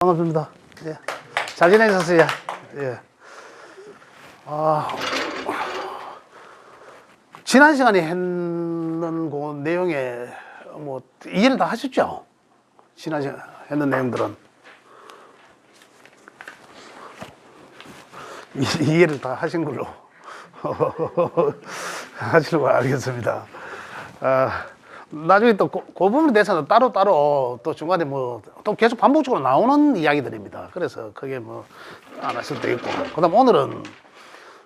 반갑습니다. 예. 잘 지내셨어요? 예. 지난 시간에 했는 그 내용에 뭐 이해를 다 하셨죠? 지난 시간에 했는 내용들은 이해를 다 하신 걸로 하시는 거 알겠습니다. 나중에 또 그 부분에 대해서는 따로 또 중간에 뭐 또 계속 반복적으로 나오는 이야기들입니다. 그래서 그게 뭐 안 하셔도 되겠고. 그 다음 오늘은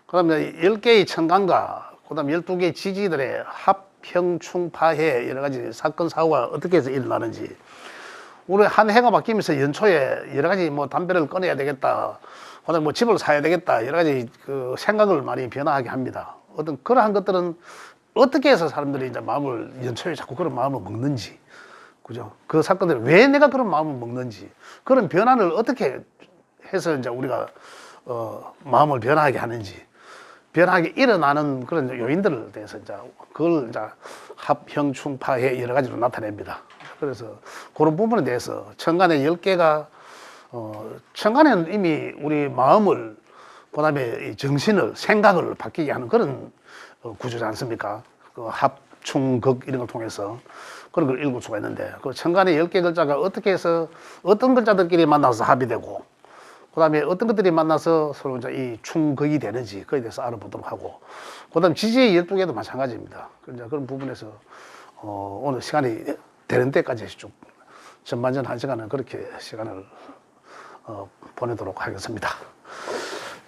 그 다음에 10개의 천간과 그 다음 12개의 지지들의 합형충파해 여러 가지 사건 사고가 어떻게 해서 일어나는지, 우리 한 해가 바뀌면서 연초에 여러 가지 뭐 담배를 끊어야 되겠다, 그 다음 뭐 집을 사야 되겠다, 여러 가지 그 생각을 많이 변화하게 합니다. 어떤 그러한 것들은 어떻게 해서 사람들이 이제 마음을 연초에 자꾸 그런 마음을 먹는지, 그죠? 그 사건들이 왜 내가 그런 마음을 먹는지, 그런 변화를 어떻게 해서 이제 우리가 마음을 변화하게 하는지, 변화하게 일어나는 그런 요인들에 대해서 이제 그걸 이제 합형충파해 여러 가지로 나타냅니다. 그래서 그런 부분에 대해서 천간의 10개가 천간에는 이미 우리 마음을, 그다음에 정신을, 생각을 바뀌게 하는 그런 구조지 않습니까? 그 합충극 이런 걸 통해서 그런 걸 읽을 수가 있는데, 그 천간의 10개 글자가 어떻게 해서 어떤 글자들끼리 만나서 합이 되고, 그 다음에 어떤 것들이 만나서 서로 이제 이 충극이 되는지 그에 대해서 알아보도록 하고, 그 다음 지지의 12개도 마찬가지입니다. 이제 그런 부분에서 오늘 시간이 되는 때까지 쭉 전반전 1시간은 그렇게 시간을 보내도록 하겠습니다.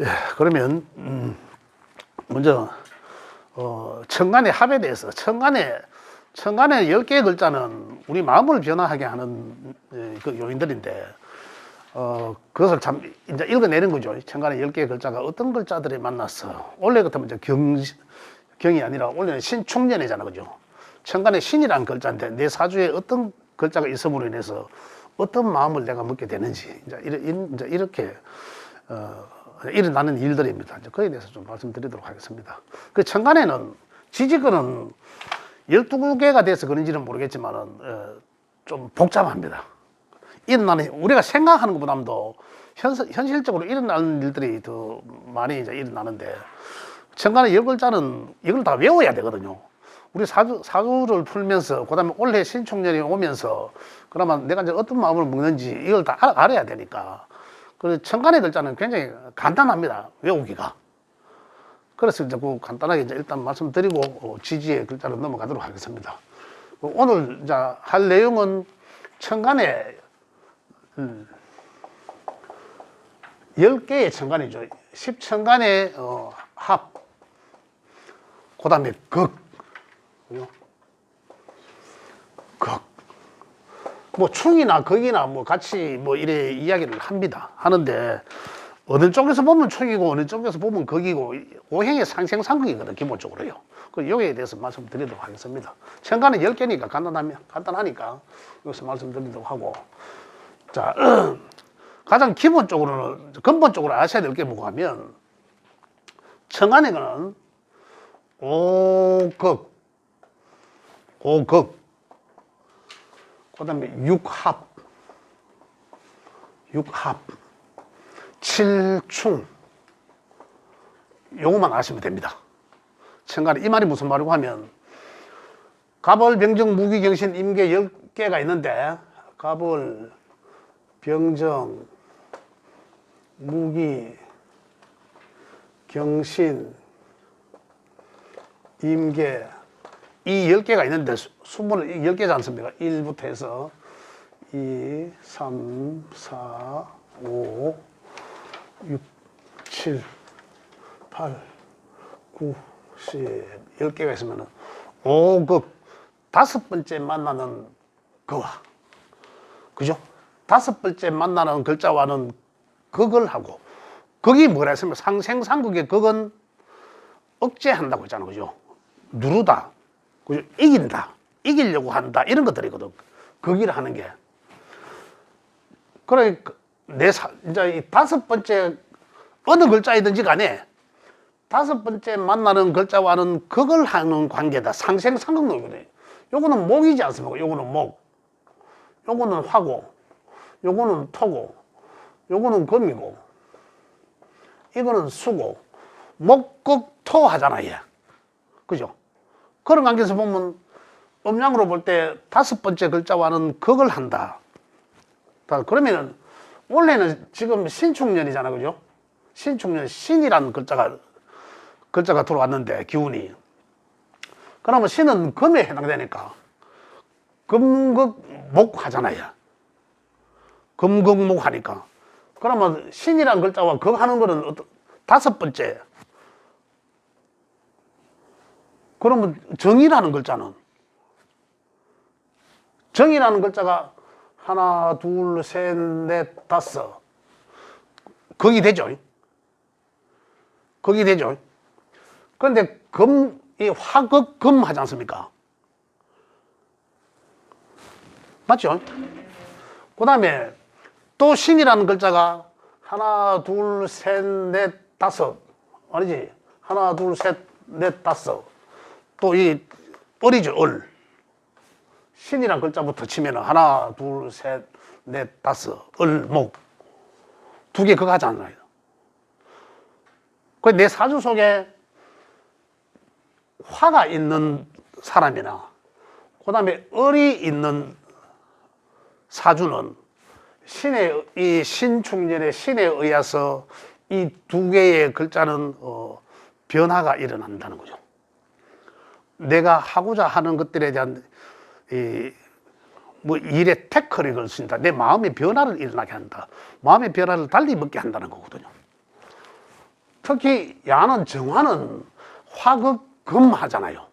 예, 그러면 먼저 천간의 합에 대해서, 천간의 10개의 글자는 우리 마음을 변화하게 하는 그 요인들인데, 그것을 참 이제 읽어내는 거죠. 천간의 10개의 글자가 어떤 글자들이 만났어. 원래 같으면 이제 경이 아니라 원래는 신축년이잖아, 그죠? 천간의 신이라는 글자인데 내 사주에 어떤 글자가 있음으로 인해서 어떤 마음을 내가 먹게 되는지, 이제 이렇게 일어나는 일들입니다. 이제 그에 대해서 좀 말씀드리도록 하겠습니다. 그 천간에는 지지권은 12개가 돼서 그런지는 모르겠지만은 좀 복잡합니다. 일어나는, 우리가 생각하는 것보다도 현실적으로 일어나는 일들이 더 많이 이제 일어나는데, 천간의 10글자는 이걸 다 외워야 되거든요. 우리 사주를 풀면서, 그 다음에 올해 신축년이 오면서, 그러면 내가 이제 어떤 마음을 먹는지 이걸 다 알아야 되니까. 그 천간의 글자는 굉장히 간단합니다, 외우기가. 그래서 이제 그 간단하게 이제 일단 말씀드리고 지지의 글자로 넘어가도록 하겠습니다. 오늘 이제 할 내용은 천간의 10개의 천간이죠. 10천간의 합, 그 다음에 극, 뭐 충이나 극이나 뭐 같이 뭐 이래 이야기를 하는데, 어느 쪽에서 보면 충이고 어느 쪽에서 보면 극이고, 오행의 상생상극이거든, 기본적으로요. 그 여기에 대해서 말씀드리도록 하겠습니다. 천간은 10개니까 간단하니까 여기서 말씀드리도록 하고, 자, 가장 기본적으로는, 근본적으로 아셔야 될 게 뭐가 하면, 천간에는 오극, 그 다음에 육합, 칠충, 요것만 아시면 됩니다. 천간에 이 말이 무슨 말이고 하면, 갑을, 병정, 무기, 경신, 임계 10개가 있는데, 갑을, 병정, 무기, 경신, 임계, 이 10개가 있는데, 수문을 10개지 않습니까? 1부터 해서 2, 3, 4, 5, 6, 7, 8, 9, 10, 10개가 있으면 5극, 5번째 만나는 거와, 그죠? 5번째 만나는 글자와는 극을 하고, 극이 뭐라 했으면 상생상극의 극은 억제한다고 했잖아요, 그죠? 누르다, 그죠? 이긴다, 이기려고 한다, 이런 것들이거든, 극이라 하는 게. 그러니까 이제 이 5번째 어느 글자이든지 간에 5번째 만나는 글자와는 극을 하는 관계다. 상생상극론이거든요. 요거는 목이지 않습니까? 요거는 목, 요거는 화고, 요거는 토고, 요거는 금이고, 이거는 수고, 목극토 하잖아, 얘. 그죠? 그런 관계에서 보면 음양으로 볼 때 다섯 번째 글자와는 극을 한다. 그러면은 원래는 지금 신축년이잖아, 그죠? 신축년, 신이라는 글자가 들어왔는데, 기운이. 그러면 신은 금에 해당되니까 금극목 하잖아요. 금극목 하니까. 그러면 신이라는 글자와 극 하는 거는 다섯 번째. 그러면 정이라는 글자는, 정이라는 글자가 하나, 둘, 셋, 넷, 다섯. 극이 되죠. 극이 되죠. 그런데 이 화극금 하지 않습니까? 맞죠? 그 다음에 또 신이라는 글자가 하나, 둘, 셋, 넷, 다섯. 아니지? 하나, 둘, 셋, 넷, 다섯. 또 이 을이죠, 을. 신이라는 글자부터 치면 하나, 둘, 셋, 넷, 다섯. 을, 목. 두 개 그거 하지 않나요? 그 내 사주 속에 화가 있는 사람이나, 그 다음에 을이 있는 사주는 이 신축년의 신에 의해서 이 두 개의 글자는 변화가 일어난다는 거죠. 내가 하고자 하는 것들에 대한 뭐 일에 태클을 걸 수 있다. 내 마음의 변화를 일어나게 한다. 마음의 변화를 달리 먹게 한다는 거거든요. 특히 야는 정화는 화극금 하잖아요.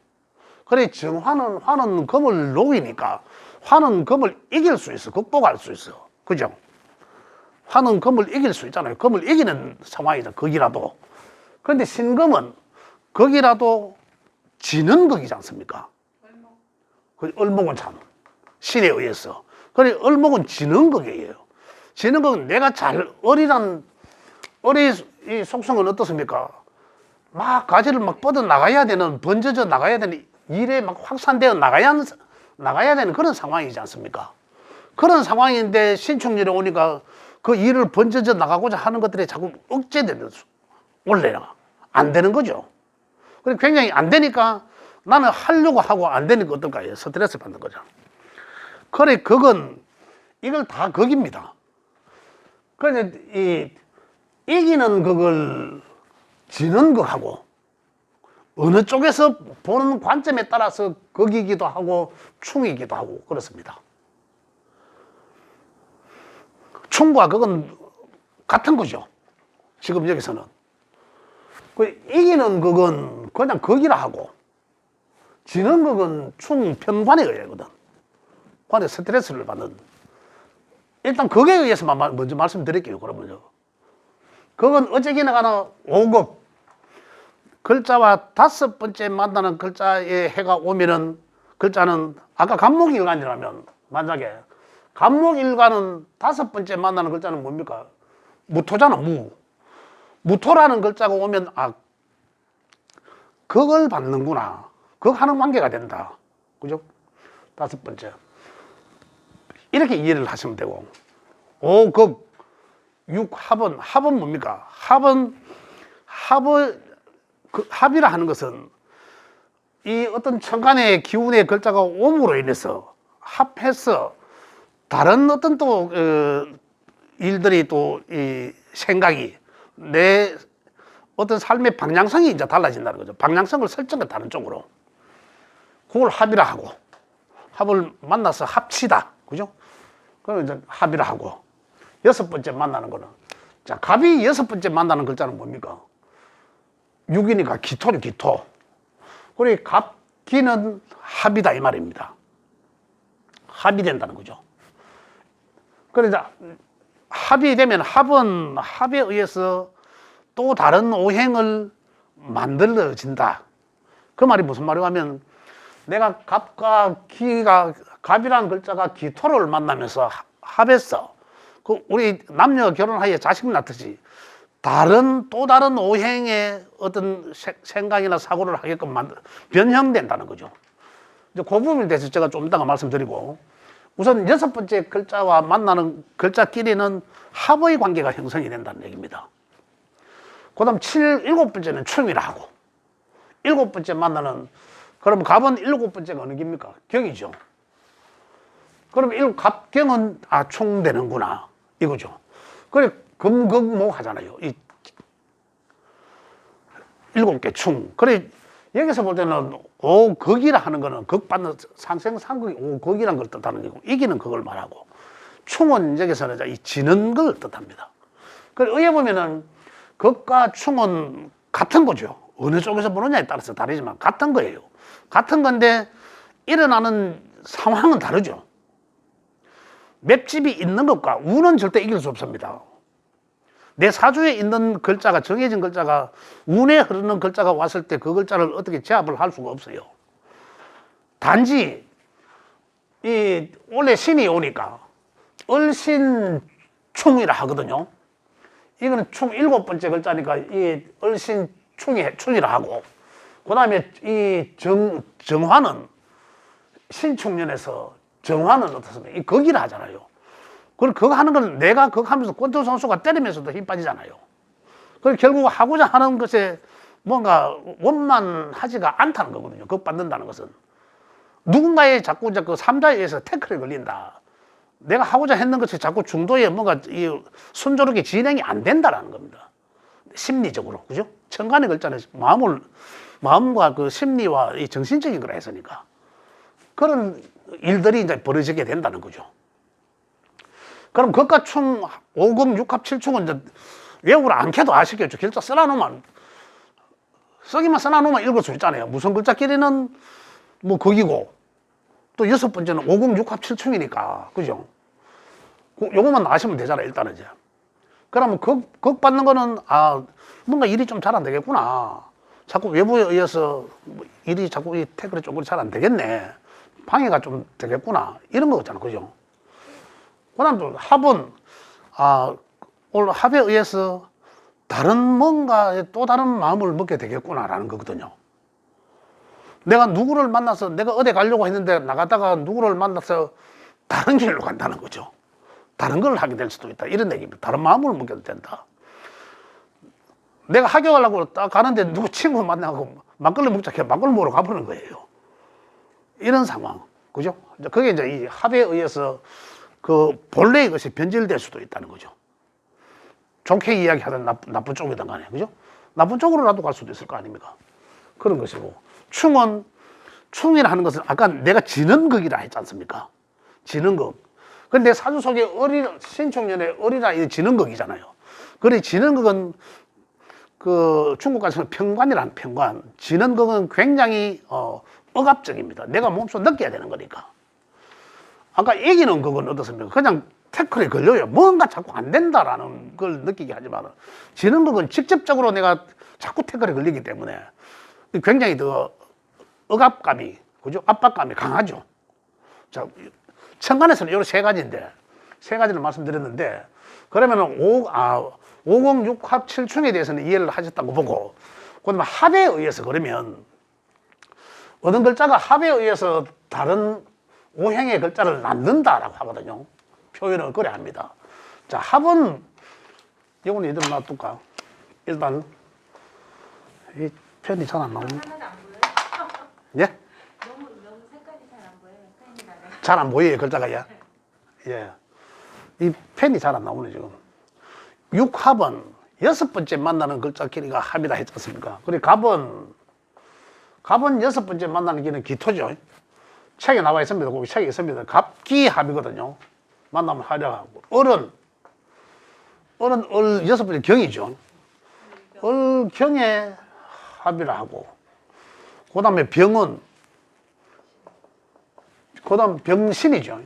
그래 화는 금을 놓이니까 화는 금을 이길 수 있어. 극복할 수 있어. 그죠? 화는 금을 이길 수 있잖아요. 금을 이기는 상황이죠. 거기라도. 그런데 신금은 거기라도 지는 극이지 않습니까? 을목은 참 신에 의해서. 그래 을목은 지는 극이에요. 지는 극은 내가 을의 이 속성은 어떻습니까? 막 가지를 막 뻗어 나가야 되는, 번져져 나가야 되는, 일에 막 확산되어 나가야 되는 그런 상황이지 않습니까? 그런 상황인데 신축년에 오니까 그 일을 번져져 나가고자 하는 것들이 자꾸 억제되는, 원래는 안 되는 거죠. 그래 굉장히 안 되니까 나는 하려고 하고 안 되니까 어떨까요? 스트레스 받는 거죠. 그래 극은 이걸 다 극입니다. 그런데 이기는 극을 지는 극하고 어느 쪽에서 보는 관점에 따라서 극이기도 하고 충이기도 하고 그렇습니다. 충과 극은 같은 거죠. 지금 여기서는. 이기는 극은 그냥 극이라 하고 지는 극은 충 편관에 의하거든. 관에 스트레스를 받는. 일단 극에 의해서만 먼저 말씀드릴게요. 그러면요. 극은 어쨌거나 간에 5극. 글자와 다섯 번째 만나는 글자에 해가 오면은 글자는 아까 간목일간이라면 만약에 간목일간은 다섯 번째 만나는 글자는 뭡니까? 무토잖아, 무토라는 글자가 오면 극을 받는구나. 극하는 관계가 된다. 그죠? 다섯 번째. 이렇게 이해를 하시면 되고. 5극, 6합은, 합은 뭡니까? 합이라 하는 것은 이 어떤 천간의 기운의 글자가 옴으로 인해서 합해서 다른 어떤 또 일들이 또 이 생각이 내 어떤 삶의 방향성이 이제 달라진다는 거죠. 방향성을 설정해 다른 쪽으로. 그걸 합이라 하고, 합을 만나서 합치다. 그죠? 그럼 이제 합이라 하고. 여섯 번째 만나는 거는, 자, 갑이 여섯 번째 만나는 글자는 뭡니까? 6이니까 기토죠, 기토. 그리고 갑기는 합이다, 이 말입니다. 합이 된다는 거죠. 그러니까 합이 되면 합은 합에 의해서 또 다른 오행을 만들어진다. 그 말이 무슨 말이냐 하면 내가 갑과 기가, 갑이라는 글자가 기토를 만나면서 합했어. 우리 남녀 결혼하에 자식 낳듯이 또 다른 오행의 어떤 생각이나 사고를 하게끔 변형된다는 거죠. 이제 그 부분에 대해서 제가 좀 이따가 말씀드리고, 우선 6번째 글자와 만나는 글자끼리는 합의 관계가 형성이 된다는 얘기입니다. 그 다음 7번째는 충이라 하고 7번째 만나는 그러면 갑은 7번째가 어느 겁니까? 경이죠. 그럼 갑경은 충되는구나 이거죠. 그래 금극목 하잖아요. 이 7개 충. 그래 여기서 볼 때는 오극이라 하는 거는 극받는 상생상극이 오극이란 걸 뜻하는 거고 이기는 그걸 말하고 충은 여기서는 이 지는 걸 뜻합니다. 그래 의에 보면은 극과 충은 같은 거죠. 어느 쪽에서 보느냐에 따라서 다르지만 같은 거예요. 같은 건데 일어나는 상황은 다르죠. 맵집이 있는 것과 우는 절대 이길 수 없습니다. 내 사주에 있는 글자가 정해진 글자가 운에 흐르는 글자가 왔을 때 그 글자를 어떻게 제압을 할 수가 없어요. 단지 이 원래 신이 오니까 얼신충이라 하거든요. 이거는 충 7번째 글자니까 이 얼신충이라 하고 그 다음에 이 정화는 신축년에서 정화는 어떻습니까? 이 극이라 하잖아요. 그걸 그거 하는 건 내가 그거 하면서 권투 선수가 때리면서도 힘 빠지잖아요. 그걸 결국 하고자 하는 것에 뭔가 원만하지가 않다는 거거든요. 그거 받는다는 것은. 누군가의 자꾸 그 3자에 의해서 태클에 걸린다. 내가 하고자 했는 것이 자꾸 중도에 뭔가 이 순조롭게 진행이 안 된다라는 겁니다. 심리적으로. 그죠? 천간의 글자는 마음과 그 심리와 이 정신적인 걸 했으니까. 그런 일들이 이제 벌어지게 된다는 거죠. 그럼 극과 충, 5금, 6합, 7충은 이제 외우를 안 캐도 아시겠죠. 글자 써놔놓으면, 쓰기만 써놔놓으면 읽을 수 있잖아요. 무슨 글자끼리는 뭐 극이고, 또 6번째는 5금, 6합, 7충이니까. 그죠? 요것만 아시면 되잖아요. 일단은 이제. 그러면 극 받는 거는, 뭔가 일이 좀 잘 안 되겠구나. 자꾸 외부에 의해서 일이 자꾸 이 태클이 조금 잘 안 되겠네. 방해가 좀 되겠구나. 이런 거잖아. 그죠? 그 다음 또 합은, 오늘 합에 의해서 다른 뭔가 또 다른 마음을 먹게 되겠구나라는 거거든요. 내가 누구를 만나서 내가 어디 가려고 했는데 나가다가 누구를 만나서 다른 길로 간다는 거죠. 다른 걸 하게 될 수도 있다. 이런 얘기입니다. 다른 마음을 먹게 된다. 내가 학교가려고 딱 가는데 누구 친구 만나고 막걸리 먹자 해 막걸리 먹으러 가보는 거예요. 이런 상황. 그죠? 그게 이제 이 합에 의해서 그 본래의 것이 변질될 수도 있다는 거죠. 좋게 이야기하든 나쁜 쪽이든 간에. 그죠? 나쁜 쪽으로라도 갈 수도 있을 거 아닙니까? 그런 것이고. 충이라 하는 것은 아까 내가 지는 극이라 했지 않습니까? 지는 극. 근데 사주 속에 신축년에 어리라 이 지는 극이잖아요. 그래, 지는 극은 그 중국가에서는 평관이라는 평관. 지는 극은 굉장히 억압적입니다. 내가 몸소 느껴야 되는 거니까. 아까 이기는 극은 어떻습니까? 그냥 태클에 걸려요. 뭔가 자꾸 안 된다라는 걸 느끼게 하지만 지는 극은 직접적으로 내가 자꾸 태클에 걸리기 때문에 굉장히 더 억압감이, 그죠? 압박감이 강하죠. 자, 천간에서는 이런 세 가지인데, 세 가지를 말씀드렸는데, 그러면은 5공 6합 7충에 대해서는 이해를 하셨다고 보고, 그다음에 합에 의해서 그러면 어떤 글자가 합에 의해서 다른 오행의 글자를 낳는다라고 하거든요. 표현을 그래 합니다. 자, 합은 이거는 이대로 놔둘까? 일단 이 펜이 잘 안 나오네. 예? 너무 색깔이 잘 안 보여요. 펜이라네. 잘 안 보여요, 글자가. 예. 이 펜이 잘 안 나오네, 지금. 6합은 6번째 만나는 글자 길이가 합이다 했지 않습니까? 그리고 갑은 6번째 만나는 길이는 기토죠. 책에 나와 있습니다. 거기 책에 있습니다. 갑기합이거든요. 만나면 하려고. 을은 6번째 경이죠. 을경에 합이라 하고. 그 다음에 병은, 그 다음 병신이죠.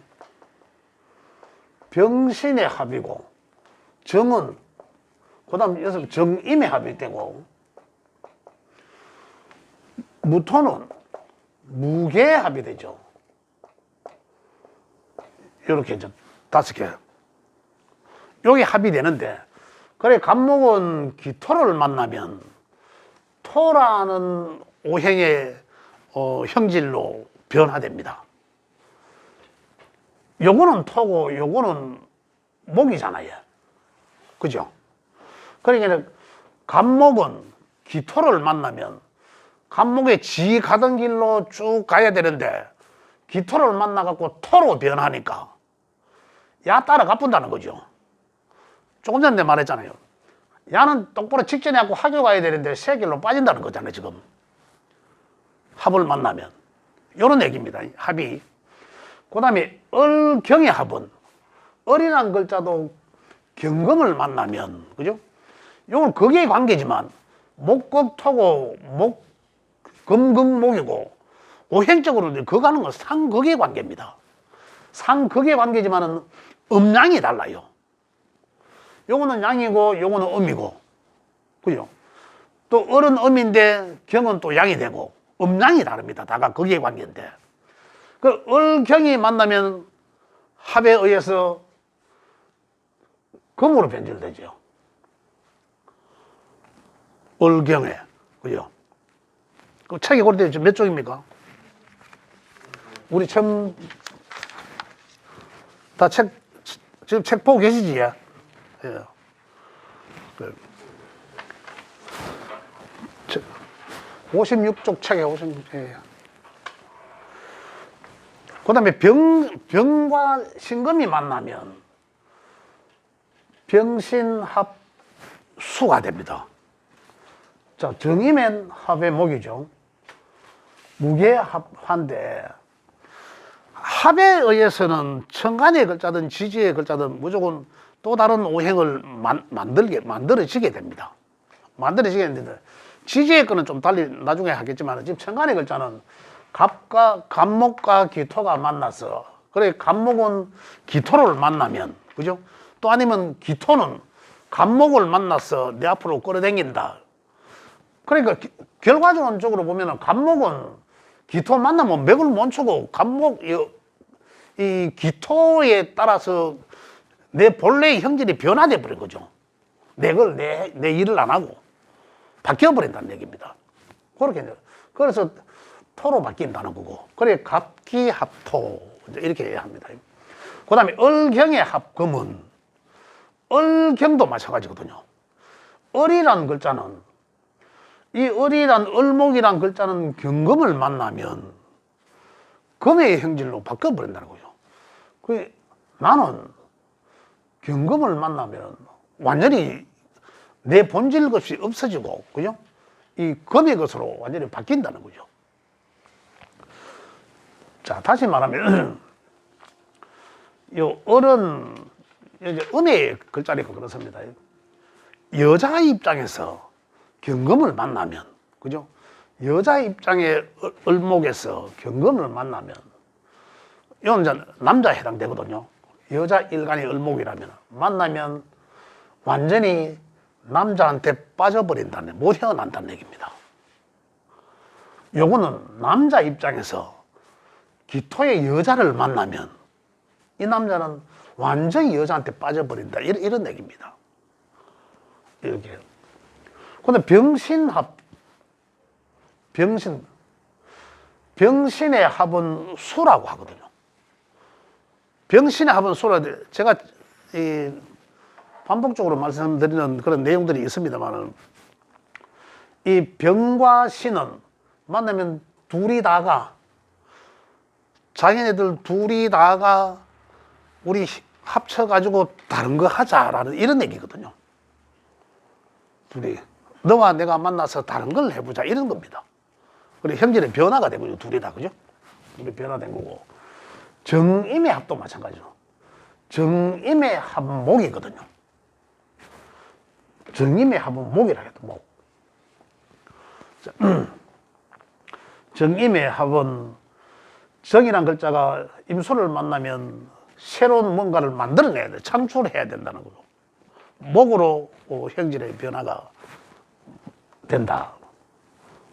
병신의 합이고, 정은, 그 다음 여기서 정임의 합이 되고, 무토는 무계의 합이 되죠. 이렇게 이제 5개. 여기 합이 되는데, 그래, 갑목은 기토를 만나면, 토라는 오행의 형질로 변화됩니다. 요거는 토고 요거는 목이잖아요. 그죠? 그러니까 간목은 기토를 만나면 간목에 지 가던 길로 쭉 가야 되는데 기토를 만나갖고 토로 변하니까 야 따라 가뿐다는 거죠. 조금 전에 말했잖아요. 야는 똑바로 직전에 하고 학교 가야 되는데 새 길로 빠진다는 거잖아요. 지금 합을 만나면 요런 얘기입니다. 합이. 그 다음에 을경의 합은 을이란 글자도 경금을 만나면 그죠? 요건 극의 관계지만 목극토고 금금목이고 오행적으로 극하는 건 상극의 관계입니다. 상극의 관계지만은 음양이 달라요. 요거는 양이고 요거는 음이고 그죠? 또 을은 음인데 경은 또 양이 되고 음양이 다릅니다. 다가 극의 관계인데 그 을경이 만나면 합에 의해서 금으로 변질되죠. 을경에 그죠? 그 책이 그럴 때 몇 쪽입니까? 우리 처음 다 지금 책 보고 계시지? 예. 예. 56쪽 책에 56쪽. 예. 그 다음에 병과 신금이 만나면 병신합수가 됩니다. 자, 정이면 합의 목이죠. 무게합한데 합에 의해서는 천간의 글자든 지지의 글자든 무조건 또 다른 오행을 만들어지게 됩니다. 만들어지게 되는데 지지의 거는 좀 달리 나중에 하겠지만 지금 천간의 글자는 간목과 기토가 만나서 그래 간목은 기토를 만나면 그죠? 또 아니면 기토는 간목을 만나서 내 앞으로 끌어당긴다. 그러니까 결과적으로 보면은 간목은 기토 만나면 맥을 못 추고 간목 이 기토에 따라서 내 본래의 형질이 변화돼 버린 거죠. 내 일을 안 하고 바뀌어 버린다는 얘기입니다. 그렇게 그래서 토로 바뀐다는 거고. 그래 갑기합토 이렇게 합니다. 그다음에 을경의 합금은 을경도 마찬가지거든요. 을이라는 글자는 이 을이란 을목이란 글자는 경금을 만나면 금의 형질로 바꿔버린다는 거죠. 그 나는 경금을 만나면 완전히 내 본질 것이 없어지고, 그죠? 이 금의 것으로 완전히 바뀐다는 거죠. 자, 다시 말하면, 요 을은 이제 은의 글자리가 그렇습니다. 여자 입장에서 경금을 만나면, 그죠? 여자 입장의 을목에서 경금을 만나면, 이건 이제 남자에 해당되거든요. 여자 일간의 을목이라면, 만나면 완전히 남자한테 빠져버린다는, 못 헤어난다는 얘기입니다. 요거는 남자 입장에서 기토의 여자를 만나면, 이 남자는 완전히 여자한테 빠져버린다. 이런 얘기입니다. 이렇게. 근데 병신의 합은 수라고 하거든요. 병신의 합은 수라, 제가 반복적으로 말씀드리는 그런 내용들이 있습니다만은, 이 병과 신은 만나면 둘이 다가, 자기네들 둘이 다가 우리 합쳐가지고 다른 거 하자라는 이런 얘기거든요. 둘이. 너와 내가 만나서 다른 걸 해보자 이런 겁니다. 그리고 형질의 변화가 되고요. 둘이 다, 그죠? 둘이 변화된 거고. 정임의 합도 마찬가지죠. 정임의 합은 목이거든요. 정임의 합은 목이라 해도 목. 정임의 합은 정이란 글자가 임수를 만나면 새로운 뭔가를 만들어내야 돼. 창출해야 된다는 거죠. 목으로 형질의 변화가 된다.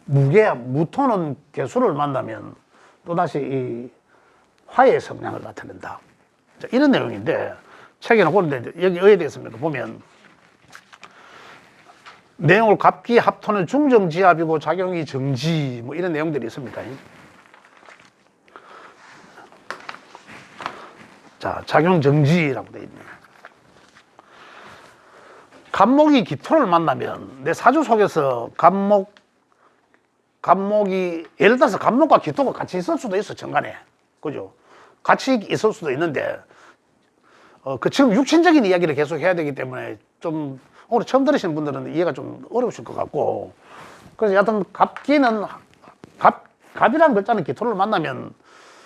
무토는 개수를 만나면 또다시 이 화의 성향을 나타낸다. 자, 이런 내용인데, 책에는 그런데 여기 어디에 있습니까? 보면, 내용을 갑기, 합토는 중정지합이고 작용이 정지, 뭐 이런 내용들이 있습니다. 자, 작용정지라고 되어 있네요. 간목이 기토를 만나면 내 사주 속에서 간목이 예를 들어서 간목과 기토가 같이 있을 수도 있어, 정간에. 그죠? 같이 있을 수도 있는데 그 지금 육신적인 이야기를 계속 해야 되기 때문에 좀 오늘 처음 들으시는 분들은 이해가 좀 어려우실 것 같고, 그래서 여하튼 갑이라는 글자는 기토를 만나면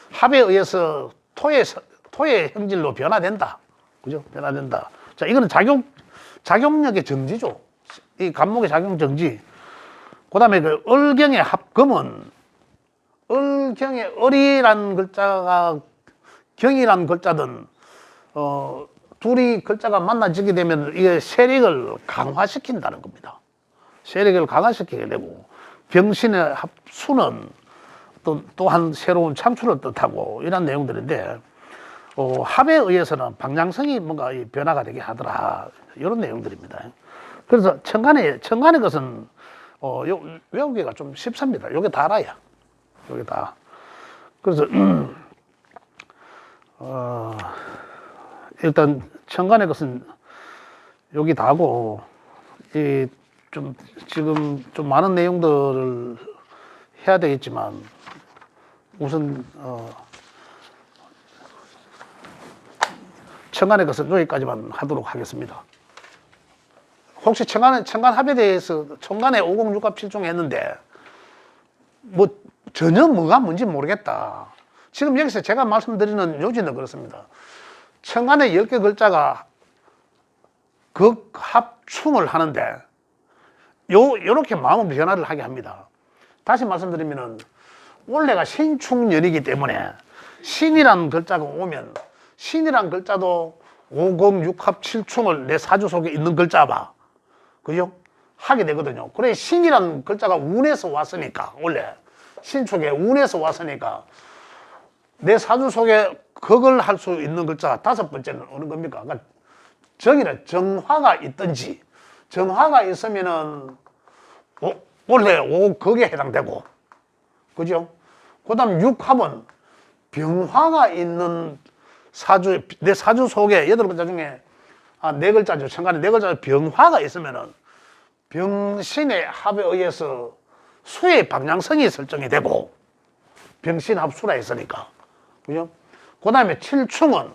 합에 의해서 토의 형질로 변화된다. 그죠? 변화된다. 자, 이거는 작용력의 정지죠. 이 간목의 작용 정지. 그 다음에 그 을경의 합금은, 을경의 을이라는 글자가 경이라는 글자든, 둘이 글자가 만나지게 되면 이게 세력을 강화시킨다는 겁니다. 세력을 강화시키게 되고, 병신의 합수는 또한 새로운 창출을 뜻하고 이런 내용들인데, 합에 의해서는 방향성이 뭔가 변화가 되게 하더라. 이런 내용들입니다. 그래서 천간의 것은, 외우기가 좀 쉽습니다. 요게 다 알아요. 요게 다. 그래서, 일단, 천간의 것은 여기 다고, 지금 좀 많은 내용들을 해야 되겠지만, 우선, 천간의 것은 여기까지만 하도록 하겠습니다. 혹시 천간 합에 대해서 천간에 506합 7종 했는데, 뭐, 전혀 뭐가 뭔지 모르겠다. 지금 여기서 제가 말씀드리는 요지는 그렇습니다. 천간에 10개 글자가 극합충을 하는데, 요렇게 마음 변화를 하게 합니다. 다시 말씀드리면은, 원래가 신충년이기 때문에, 신이라는 글자가 오면, 신이라는 글자도 506합 7충을 내 사주 속에 있는 글자 봐. 그죠? 하게 되거든요. 그래, 신이라는 글자가 운에서 왔으니까, 원래. 신축에 운에서 왔으니까, 내 사주 속에 그걸 할 수 있는 글자가 5번째는 어느 겁니까? 그러니까 정이라 정화가 있든지, 정화가 있으면은, 원래 거기에 해당되고, 그죠? 그 다음 6합은 병화가 있는 내 사주 속에 8글자 중에 4글자죠. 천간에 4글자 병화가 있으면은 병신의 합에 의해서 수의 방향성이 설정이 되고, 병신 합수라 했으니까. 그죠? 그 다음에 7충은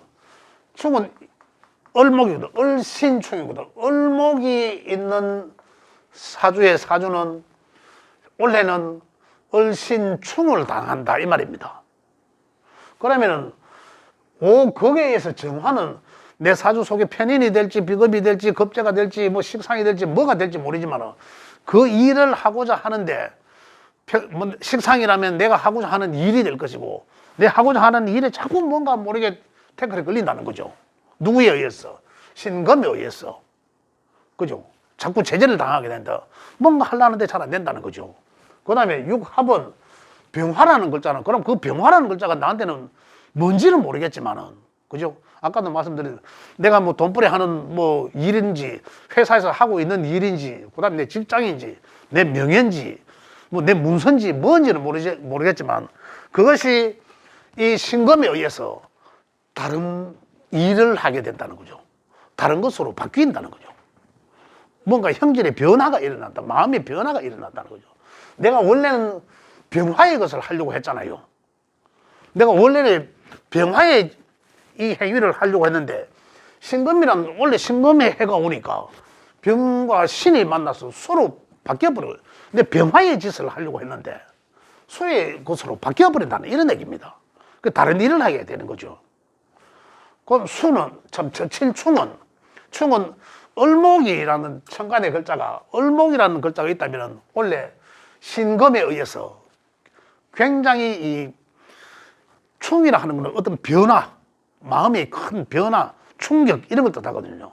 을목이거든. 을신충이거든. 을목이 있는 사주는 원래는 을신충을 당한다. 이 말입니다. 그러면은, 거기에 의해서 정화는 내 사주 속에 편인이 될지, 비겁이 될지, 겁재가 될지, 뭐 식상이 될지, 뭐가 될지 모르지만, 그 일을 하고자 하는데, 식상이라면 내가 하고자 하는 일이 될 것이고, 내 하고자 하는 일에 자꾸 뭔가 모르게 태클에 걸린다는 거죠. 누구에 의해서? 신금에 의해서. 그죠? 자꾸 제재를 당하게 된다. 뭔가 하려는데 잘 안 된다는 거죠. 그 다음에 6합은 병화라는 글자는, 그럼 그 병화라는 글자가 나한테는 뭔지는 모르겠지만은, 그죠? 아까도 말씀드린, 내가 뭐 돈벌이 하는 뭐 일인지, 회사에서 하고 있는 일인지, 그 다음에 내 직장인지, 내 명예인지, 뭐 내 문서인지 뭔지는 모르겠지만, 그것이 이 신금에 의해서 다른 일을 하게 된다는 거죠. 다른 것으로 바뀐다는 거죠. 뭔가 형질의 변화가 일어난다. 마음의 변화가 일어난다는 거죠. 내가 원래는 병화의 것을 하려고 했잖아요. 내가 원래는 병화의 이 행위를 하려고 했는데, 신금이란 원래 신금의 해가 오니까 병과 신이 만나서 서로 바뀌어버려요. 근데 병화의 짓을 하려고 했는데 수의 것으로 바뀌어버린다는 이런 얘기입니다. 그 다른 일을 하게 되는 거죠. 그럼 수는, 칠충은 을목이라는 천간의 글자가, 을목이라는 글자가 있다면 원래 신금에 의해서 굉장히 이 충이라 하는 것은 어떤 변화, 마음의 큰 변화, 충격 이런 걸 뜻하거든요.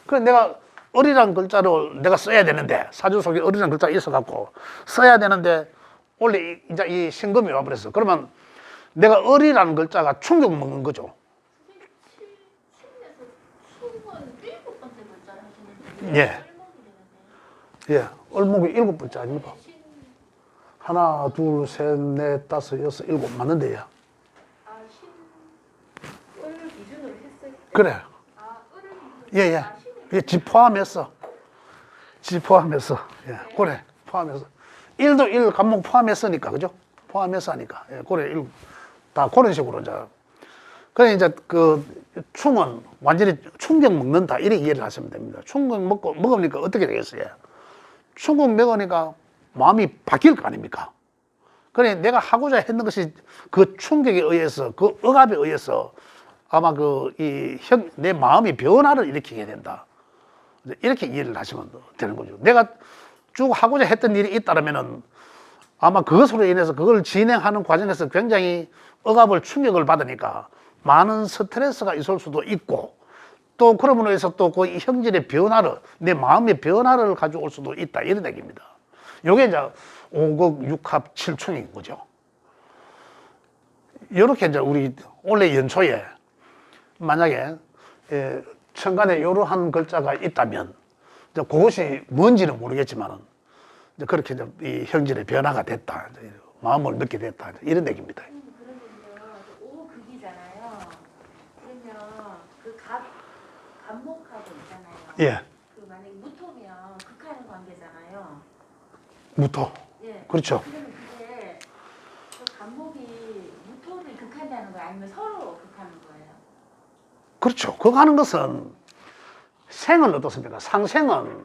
그래서 내가 을이라는 글자를 내가 써야 되는데, 사주 속에 을이라는 글자가 있어갖고 써야 되는데, 원래 이제 이 신금이 와버렸어. 그러면 내가 을이라는 글자가 충격 먹는 거죠. 예. 예. 을목이 7번째 아닙니까? 하나, 둘, 셋, 넷, 다섯, 여섯, 일곱 맞는데요. 을 기준으로 그래. 아, 어른 예. 예, 집 포함해서. 집 포함해서. 예, 그래. 포함해서. 일도 일 과목 포함했으니까, 그죠? 포함해서 하니까. 예, 그래. 일, 다 그런 식으로 이제. 그래, 이제 그 충은 완전히 충격 먹는다. 이렇게 이해를 하시면 됩니다. 충격 먹으니까 어떻게 되겠어요? 충격 먹으니까 마음이 바뀔 거 아닙니까? 그래, 내가 하고자 했는 것이 그 충격에 의해서, 그 억압에 의해서 아마 내 마음이 변화를 일으키게 된다. 이렇게 이해를 하시면 되는 거죠. 내가 쭉 하고자 했던 일이 있다면은 아마 그것으로 인해서 그걸 진행하는 과정에서 굉장히 억압을 충격을 받으니까 많은 스트레스가 있을 수도 있고 또 그러므로 해서 또 그 형질의 변화를 내 마음의 변화를 가져올 수도 있다 이런 얘기입니다. 요게 이제 5극 6합 7충인 거죠. 이렇게 이제 우리 올해 연초에 만약에 천간에 이러한 글자가 있다면 이제 그것이 뭔지는 모르겠지만은 이제 그렇게 이제 이 형질의 변화가 됐다, 이제 마음을 넣게 됐다 이런 얘기입니다. 그러면요, 5극이잖아요. 그러면 그 갑목하고 있잖아요. 예, 그 만약에 무토면 극하는 관계잖아요. 무토. 예. 그렇죠. 그러면 그게 그 갑목이 무토를 극한다는 거예요? 아니면 서로 극하는 거예요? 그렇죠. 그거 하는 것은 생은 어떻습니까? 상생은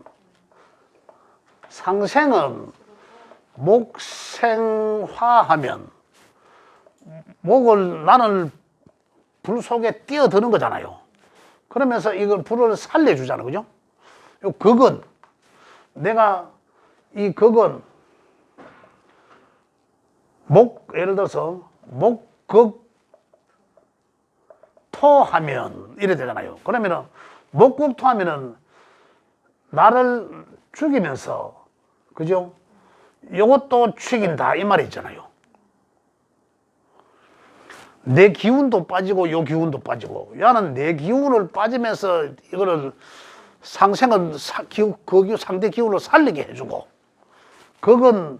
목생화하면 목을 나는 불 속에 뛰어드는 거잖아요. 그러면서 이걸 불을 살려주잖아요. 그죠? 요 극은 내가 이 극은 예를 들어서 목극 토하면 이래 되잖아요. 그러면은 목극 토하면은 나를 죽이면서 그죠? 요것도 죽인다 이 말이 있잖아요. 내 기운도 빠지고 요 기운도 빠지고 야는 내 기운을 빠지면서 이거를 상생은 상대 기운을 살리게 해주고 그건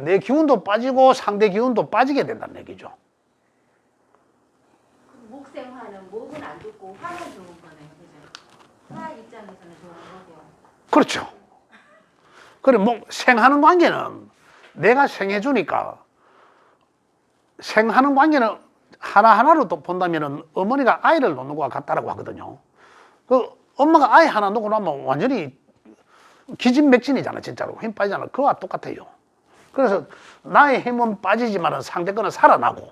내 기운도 빠지고 상대 기운도 빠지게 된다는 얘기죠. 목생화는 목은 안 좋고 화는 좋은 거네요. 그죠? 화 입장에서는 좋은 거고. 그렇죠. 그래, 생하는 관계는 내가 생해주니까 생하는 관계는 하나하나로 또 본다면은 어머니가 아이를 놓는 것과 같다라고 하거든요. 그 엄마가 아이 하나 놓고 나면 완전히 기진맥진이잖아, 진짜로. 힘 빠지잖아. 그거와 똑같아요. 그래서 나의 힘은 빠지지만 상대 거는 살아나고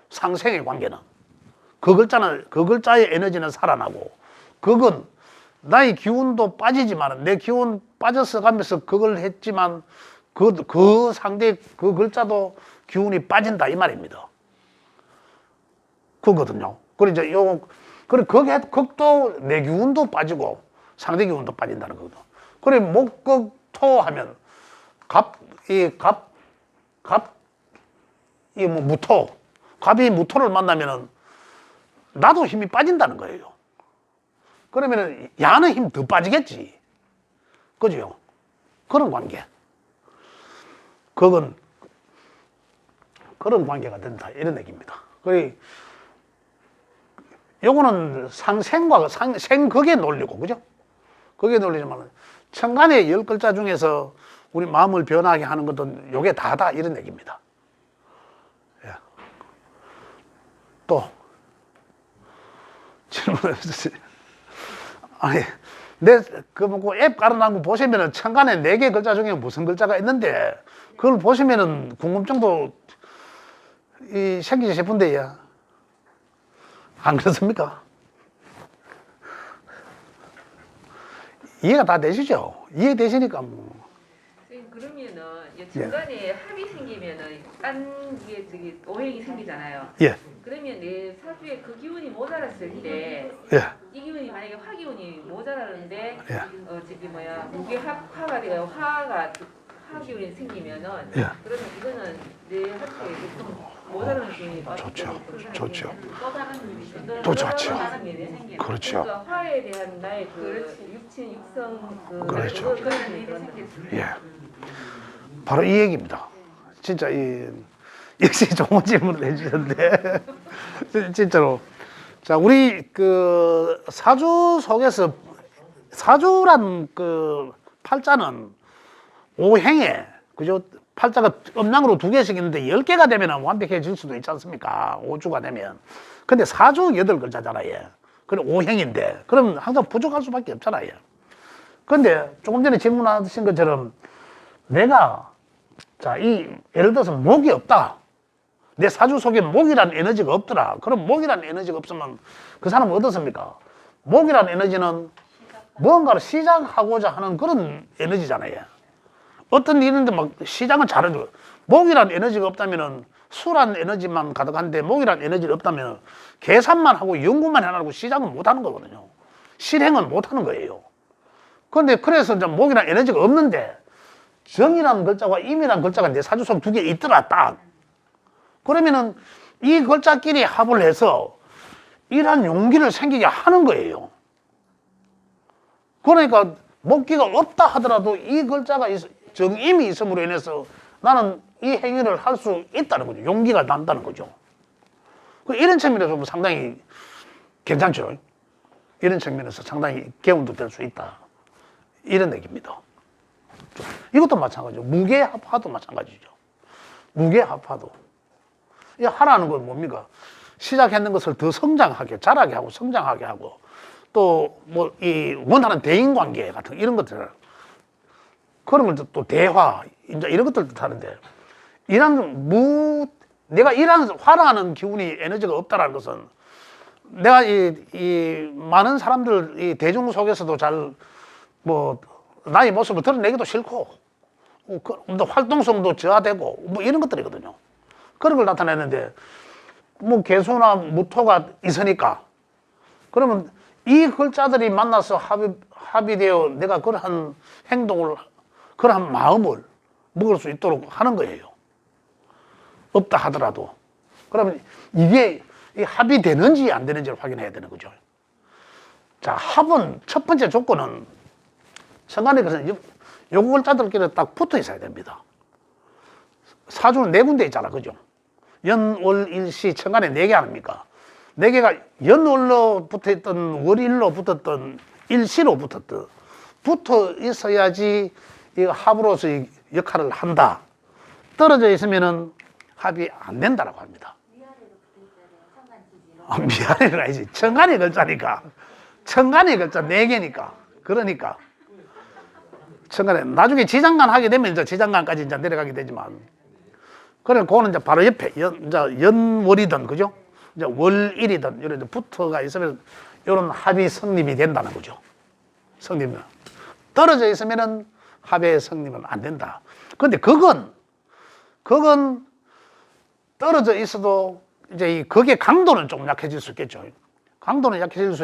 상생의 관계는 그 글자의 에너지는 살아나고 그건 나의 기운도 빠지지만 내 기운 빠져서 가면서 그걸 했지만 그 상대 그 글자도 기운이 빠진다 이 말입니다. 그거거든요. 그래 이제 거기에 극도 내 기운도 빠지고 상대 기운도 빠진다는 거거든. 그래 목극토 하면 무토. 갑이 무토를 만나면은 나도 힘이 빠진다는 거예요. 그러면은 야는 힘 더 빠지겠지. 그죠? 그런 관계. 그건 그런 관계가 된다. 이런 얘기입니다. 그래, 요거는 생극의 논리고, 그죠? 그게 논리지만, 천간의 10글자 중에서 우리 마음을 변하게 하는 것은 요게 다다. 이런 얘기입니다. 예. 또, 질문해 주세요. 아니, 앱 깔아놓은 거 보시면은 천간에 4개 글자 중에 무슨 글자가 있는데, 그걸 보시면은 궁금증도 생기지 싶은데요. 안 그렇습니까? 이해가 다 되시죠? 이해되시니까 뭐. 그러면은 중간에 합이 생기면은 이게 저기 오행이 생기잖아요. 예. 그러면 내 사주에 그 기운이 모자랐을 때, 예. 이 기운이 만약에 화 기운이 모자라는데, 예. 무게 화가 돼요. 화 기운이 생기면은, 예. 그러면 이거는 내 사주에 좀 모자라는 기운이 좋죠. 좋죠. 또 다른 일이 또 좋죠. 다른 일이 생기는. 그렇죠. 그러니까 화에 대한 나의 육성 그렇죠. 그런 일이 생길 수 있어요. 예. 바로 이 얘기입니다. 진짜 역시 좋은 질문을 해주셨는데 진짜로 자, 우리 그 사주 속에서 사주란 그 팔자는 오행에 그죠? 팔자가 음양으로 2개씩 있는데 10개가 되면 완벽해질 수도 있지 않습니까? 5주가 되면. 근데 사주 8글자잖아요. 예. 그럼 오행인데 그럼 항상 부족할 수밖에 없잖아요. 근데 조금 전에 질문하신 것처럼 내가 자, 예를 들어서 목이 없다. 내 사주 속에 목이라는 에너지가 없더라. 그럼 목이라는 에너지가 없으면 그 사람은 어떻습니까? 목이라는 에너지는 무언가를 시작하고자 하는 그런 에너지잖아요. 어떤 일인데 막 시작은 잘해줘. 목이라는 에너지가 없다면은 수란 에너지만 가득한데 목이라는 에너지가 없다면 계산만 하고 연구만 해놔고 시작은 못 하는 거거든요. 실행은 못 하는 거예요. 그런데 그래서 이제 목이라는 에너지가 없는데 정이라는 글자와 임이라는 글자가 내 사주 속 2개 있더라, 딱. 그러면은 이 글자끼리 합을 해서 이러한 용기를 생기게 하는 거예요. 그러니까 목기가 없다 하더라도 이 글자가 정임이 있음으로 인해서 나는 이 행위를 할 수 있다는 거죠. 용기가 난다는 거죠. 이런 측면에서 상당히 괜찮죠. 이런 측면에서 상당히 개운도 될 수 있다. 이런 얘기입니다. 이것도 마찬가지죠. 무게합화도 마찬가지죠. 무게합화도. 이 하라는 건 뭡니까? 시작했는 것을 더 성장하게, 자라게 하고, 성장하게 하고, 또, 뭐, 이, 원하는 대인관계 같은 이런 것들. 그런 걸 또 대화, 이제 이런 것들 뜻하는데, 내가 일하는, 화나는 기운이 에너지가 없다라는 것은, 내가 이 많은 사람들, 이 대중 속에서도 잘, 뭐, 나의 모습을 드러내기도 싫고, 활동성도 저하되고, 뭐 이런 것들이거든요. 그런 걸 나타내는데, 뭐 개수나 무토가 있으니까, 그러면 이 글자들이 만나서 합의되어 내가 그러한 행동을, 그러한 마음을 먹을 수 있도록 하는 거예요. 없다 하더라도. 그러면 이게 합의되는지 안 되는지를 확인해야 되는 거죠. 자, 합은 첫 번째 조건은 천간의 것은 요 글자들끼리 딱 붙어 있어야 됩니다. 사주는 4군데 있잖아, 그죠? 연, 월, 일, 시, 천간에 4개 아닙니까? 4개가 연월로 붙어있던, 월일로 붙었던, 일시로 붙었던, 붙어 있어야지 이 합으로서 이 역할을 한다. 떨어져 있으면은 합이 안 된다라고 합니다. 미아래는 아니지. 천간의 글자니까. 천간의 글자 4개니까. 그러니까. 천간에, 나중에 지장간 하게 되면 이제 지장간까지 이제 내려가게 되지만. 그래, 그거는 이제 바로 옆에, 연월이든, 그죠? 이제 월일이든, 이런 붙어가 있으면, 이런 합이 성립이 된다는 거죠. 성립은. 떨어져 있으면은 합의 성립은 안 된다. 그런데 그건 떨어져 있어도, 이제 거기에 강도는 좀 약해질 수 있겠죠. 강도는 약해질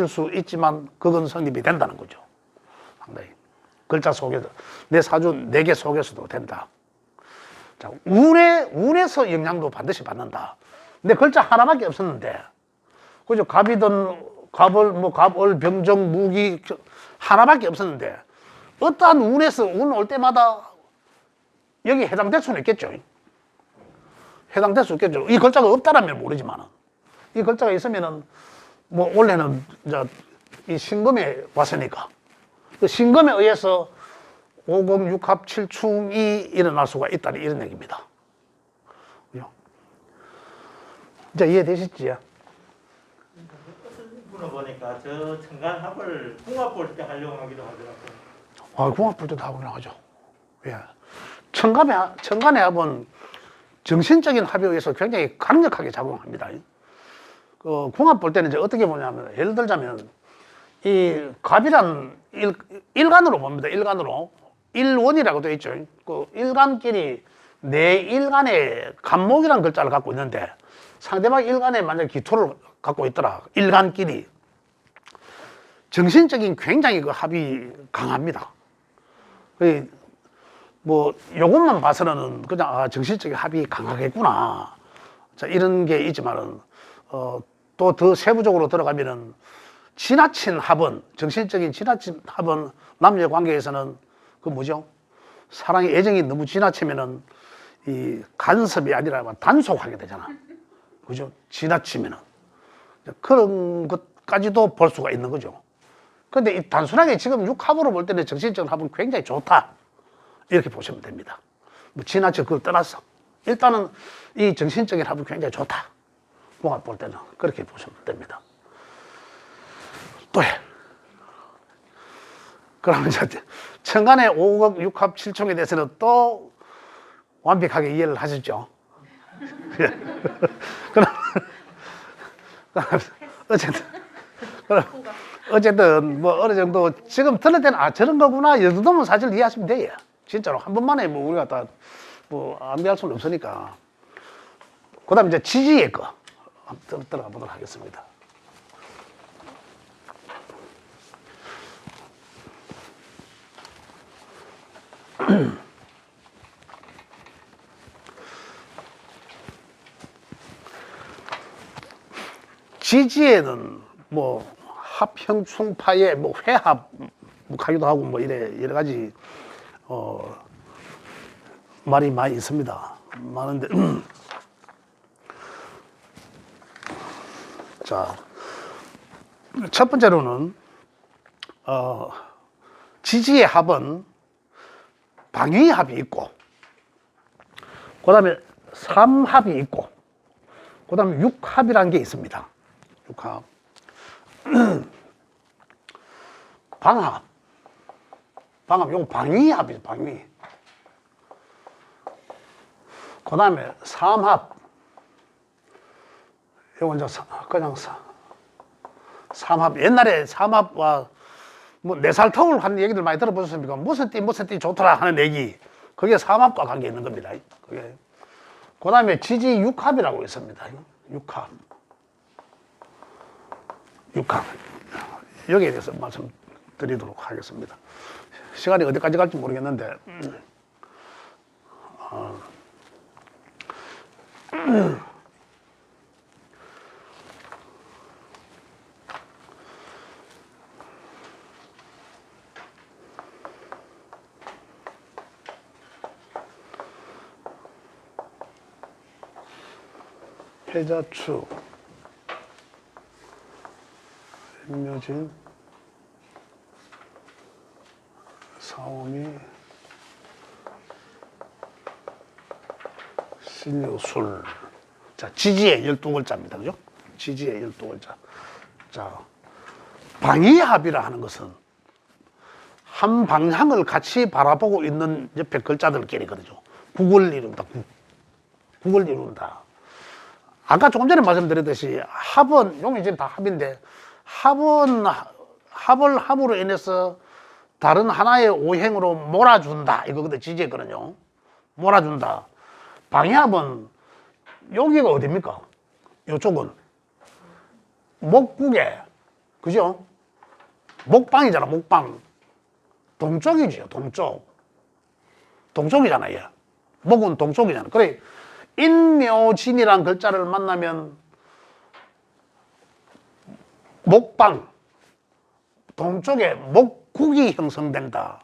수 있지만, 그건 성립이 된다는 거죠. 상당히. 글자 속에서, 내 사주 4개 속에서도 된다. 자, 운에서 영향도 반드시 받는다. 근데 글자 하나밖에 없었는데, 그죠? 갑이든, 갑을, 병정, 무기, 하나밖에 없었는데, 어떠한 운에서 운 올 때마다 여기 해당될 수는 있겠죠. 해당될 수 있겠죠. 이 글자가 없다라면 모르지만, 이 글자가 있으면은, 뭐, 원래는, 이제, 이 신금에 왔으니까, 그 신금에 의해서 506합 7충이 일어날 수가 있다는 이런 얘기입니다. 이제 이해되시지요? 분을 보니까 저 천간합을 궁합 볼 때 하려고 하기도 하더라고요. 궁합 볼 때도 하고 나가죠. 예. 천간의 합은 정신적인 합에 의해서 굉장히 강력하게 작용합니다. 그 궁합 볼 때는 이제 어떻게 보냐면, 예를 들자면, 이 갑이란 일간으로 봅니다. 일간으로. 일원이라고 되어 있죠. 그 일간끼리 내 일간에 간목이라는 글자를 갖고 있는데 상대방 일간에 만약 기토를 갖고 있더라. 일간끼리. 정신적인 굉장히 그 합이 강합니다. 뭐, 요것만 봐서는 그냥, 정신적인 합이 강하겠구나. 자, 이런 게 있지만은, 또 더 세부적으로 들어가면은 지나친 합은, 정신적인 지나친 합은 남녀 관계에서는 그 뭐죠? 사랑의 애정이 너무 지나치면은 이 간섭이 아니라 단속하게 되잖아. 그죠? 지나치면은. 그런 것까지도 볼 수가 있는 거죠. 근데 이 단순하게 지금 6합으로 볼 때는 정신적인 합은 굉장히 좋다. 이렇게 보시면 됩니다. 뭐 지나쳐 그걸 떠나서. 일단은 이 정신적인 합은 굉장히 좋다. 궁합 볼 때는 그렇게 보시면 됩니다. 또 해. 그러면 이제 천간의 5억 6합 7총에 대해서는 또 완벽하게 이해를 하셨죠? 어쨌든 뭐 어느 정도 지금 들을 때는 아 저런 거구나 이 정도면 사실 이해하시면 돼요. 진짜로 한 번만에 뭐 우리가 다 뭐 암기할 수는 없으니까. 그다음 이제 지지의 거 한번 들어가 보도록 하겠습니다. 지지에는 뭐 합형충파의 뭐 회합 하기도 하고 뭐 이래 여러 가지 말이 많이 있습니다. 많은데 자, 첫 번째로는 지지의 합은 방위합이 있고 그다음에 삼합이 있고 그다음에 육합이라는 게 있습니다. 육합. 방합. 요거 방위합이죠, 방위. 그 다음에 삼합. 요거 이제 그냥 삼합. 옛날에 삼합과 뭐 4살 터울 하는 얘기들 많이 들어보셨습니까? 무슨 띠 좋더라 하는 얘기. 그게 삼합과 관계 있는 겁니다. 그게. 그 다음에 지지 육합이라고 있습니다. 육합. 여기에 대해서 말씀드리도록 하겠습니다. 시간이 어디까지 갈지 모르겠는데 해자축 임묘진 사오미 신유술. 자, 지지의 12글자입니다. 그죠? 지지의 12글자. 자, 방위합이라 하는 것은 한 방향을 같이 바라보고 있는 옆에 글자들끼리거든요. 국을 이룬다. 국을 이룬다. 아까 조금 전에 말씀드렸듯이 합은, 용이 지금 다 합인데, 합을 함으로 인해서 다른 하나의 오행으로 몰아준다. 이거거든, 지지했거든요. 몰아준다. 방위합은 여기가 어딥니까? 이쪽은 목국에, 그죠? 목방이잖아, 목방. 동쪽이죠, 동쪽. 동쪽이잖아요. 목은 동쪽이잖아. 그래, 인묘진이란 글자를 만나면 목방, 동쪽에 목국이 형성된다.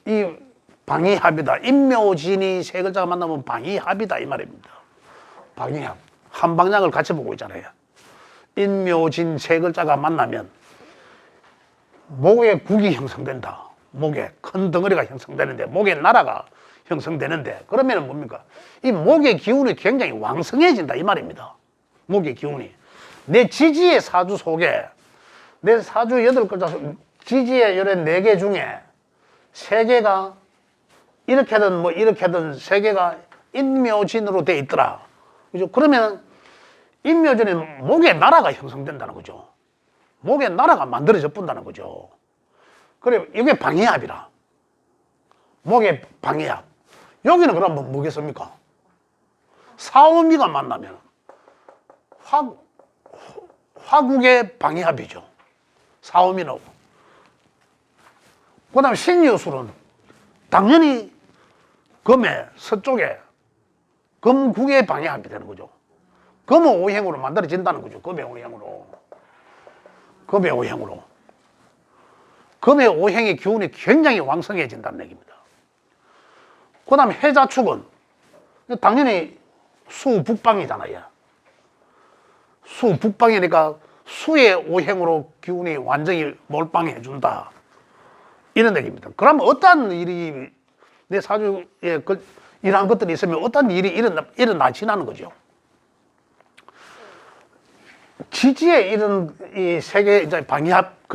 이 방위합이다. 인묘진이 세 글자가 만나면 방위합이다 이 말입니다. 방위합. 한 방향을 같이 보고 있잖아요. 인묘진 세 글자가 만나면 목에 국이 형성된다. 목에 큰 덩어리가 형성되는데, 목에 나라가 형성되는데, 그러면 뭡니까? 이 목의 기운이 굉장히 왕성해진다 이 말입니다. 목의 기운이. 내 지지의 사주 속에, 내 사주 8글자 지지의 열의 4개 중에 3개가 이렇게든 뭐 이렇게든 3개가 인묘진으로 돼 있더라. 그죠? 그러면 인묘진에 목의 나라가 형성된다는 거죠. 목의 나라가 만들어져 본다는 거죠. 그래, 이게 방위합이라. 목의 방위합. 여기는 그럼 뭐겠습니까? 사오미가 만나면 화국의 방위합이죠. 사오미는. 그 다음에 신유술은 당연히 금의 서쪽에 금국의 방위합이 되는 거죠. 금의 오행으로 만들어진다는 거죠. 금의 오행으로. 금의 오행으로. 금의 오행의 기운이 굉장히 왕성해진다는 얘기입니다. 그 다음에 해자축은 당연히 수북방이잖아요. 수 북방이니까 수의 오행으로 기운이 완전히 몰빵해 준다. 이런 얘기입니다. 그러면 어떤 일이 내 사주에 이러한 것들이 있으면 어떤 일이 일어나지나는 거죠. 지지에 이런 이 세계 이제 방위합